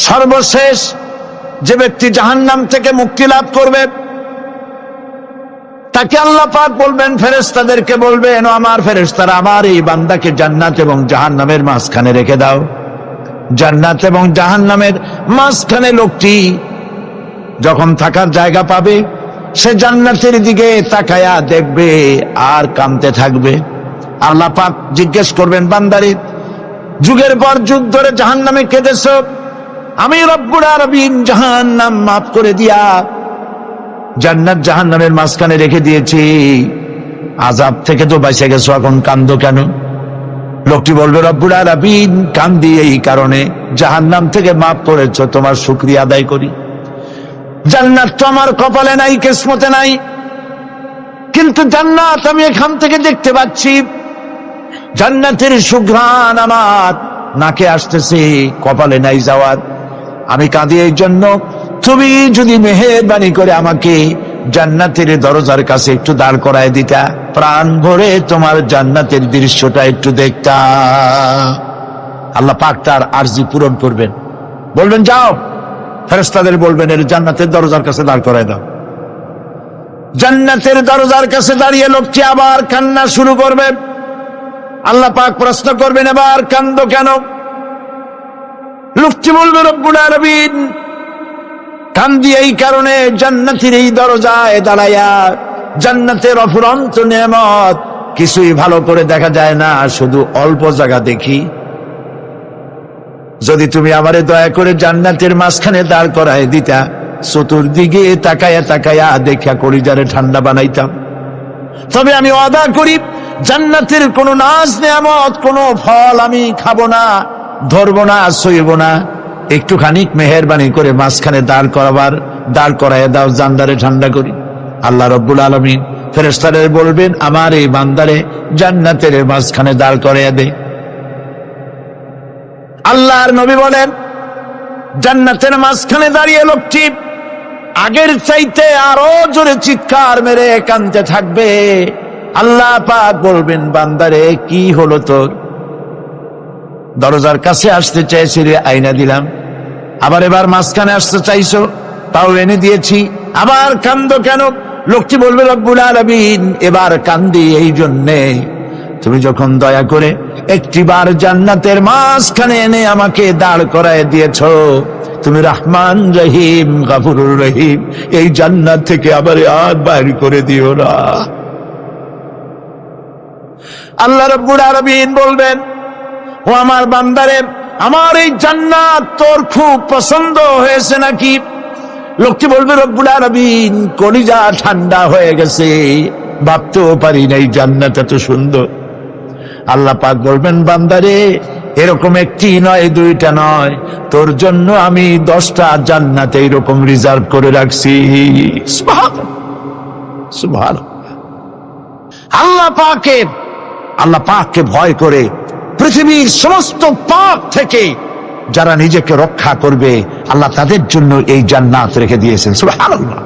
সর্বশেষ যে ব্যক্তি জাহান্নাম থেকে মুক্তি লাভ করবে তাকে আল্লাহ পাক বলবেন, ফেরেশতাদেরকে বলবেন, ও আমার ফেরেশতারা, আমার এই বান্দাকে জান্নাত এবং জাহান্নামের মাঝখানে রেখে দাও। জান্নাত এবং জাহান্নামের মাঝখানে লোকটি যখন থাকার জায়গা পাবে, সে জান্নাতের দিকে তাকায়া দেখবে আর কাঁদতে থাকবে। আল্লাহ পাক জিজ্ঞেস করবেন, বান্দারে, যুগের পর যুগ ধরে জাহান্নামে কেঁদেছ, আমি রব্বুল আলামিন জাহান্নাম মাফ করে দিয়া জান্নাত জাহান্নামের মাঝখানে রেখে দিয়েছি, আযাব থেকে তো বেঁচে গেছো, এখন কান্দো কেন? লোকটি বলবে, রব্বুল আলামিন, কান্দি এই কারণে, জাহান্নাম থেকে মাফ করেছো, তোমার শুকরিয়া আদায় করি। জান্নাত তো আমার কপালে নাই, কিসমতে নাই, কিন্তু জান্নাত আমি এখান থেকে দেখতে পাচ্ছি, জান্নাতের সুঘ্রাণ আমার নাকে আসতেছে, কপালে নাই যাওয়ার। আমি কাঁদি এই জন্য, তুমি যদি মেহেরবানি করে আমাকে জান্নাতের দরজার কাছে একটু দাঁড় করায় দিতা, প্রাণ ভরে তোমার জান্নাতের দৃশ্যটা একটু দেখতা। আল্লাহ পাক তার আরজি পূরণ করবেন, বলবেন, যাও। ফেরেশতাদের বলবেন, এর জান্নাতের দরজার কাছে দাঁড় করায় দাও। জান্নাতের দরজার কাছে দাঁড়িয়ে লোকটি আবার কান্না শুরু করবে। আল্লাহ পাক প্রশ্ন করবেন, এবার কান্দো কেন? লোকটি বলবে, রব্বুল আলামিন, কান্দি এই কারণে, জান্নাতের এই দরজায় দাঁড়ায়া জান্নাতের অফুরন্ত নেয়ামত কিছুই ভালো করে দেখা যায় না, শুধু অল্প জায়গা দেখি। যদি তুমি আমারে দয়া করে জান্নাতের মাঝখানে দাঁড় করায় দিতা, চতুর্দিকে তাকায়া তাকায়া দেখা কলিজারে ঠান্ডা বানাইতাম। তবে আমি ওয়াদা করি, জান্নাতের কোন নাজ নেয়ামত, কোন ফল আমি খাবো না, ধরবো না, সইব না। একটুখানি মেহেরবানি করে মাঝখানে দাঁড় করাইয়া দাও, জান্নারে ঠান্ডা করি। আল্লাহ রব্বুল আলামিন ফেরেশতাদের বলবেন, আমার এই বান্দারে জান্নাতের মাঝখানে দাঁড় করাইয়া দে। আল্লাহর নবী বলেন, জান্নাতের মাঝখানে দাঁড়িয়ে লোকটি আগের চাইতে আরো জোরে চিৎকার মেরে কাঁদতে থাকবে। আল্লাহ পাক বলবেন, বান্দারে, কি হলো তোর? দরজার কাছে আসতে চাইছিলে, আইনা দিলাম। আবার এবার মাঝখানে আসতে চাইছো, তাও এনে দিয়েছি, আবার কান্দো কেন? লোকটি বলবে, রব্বুল আলামিন, এবার কান্দি এই জন্যে, তুমি যখন দয়া করে একটিবার জান্নাতের মাঝখানে এনে আমাকে দাঁড় করায় দিয়েছো, তুমি রহমান রহিম গফুরুর রহিম, এই জান্নাত থেকে আবার আর বাইর করে দিও না। আল্লাহ রাব্বুল আলামিন বলবেন, ও আমার বান্দারে, আমার এই জান্নাত তোর খুব পছন্দ হয়েছে নাকি? লোকটি বলবে, রব্বুল আলামিন, কলিজা ঠান্ডা হয়ে গেছে, ভাবতেও পারি নাই জান্নাত এত সুন্দর। আল্লাহ পাক বলবেন, বান্দারে, এরকম একটি নয়, দুইটা নয়, তোর জন্য আমি 10টা জান্নাত এইরকম রিজার্ভ করে রাখছি। সুবহানাল্লাহ, সুবহানাল্লাহ। আল্লাহ পাককে ভয় করে পৃথিবীর সমস্ত পাপ থেকে যারা নিজেকে রক্ষা করবে, আল্লাহ তাদের জন্য এই জান্নাত রেখে দিয়েছেন। সুবহানাল্লাহ।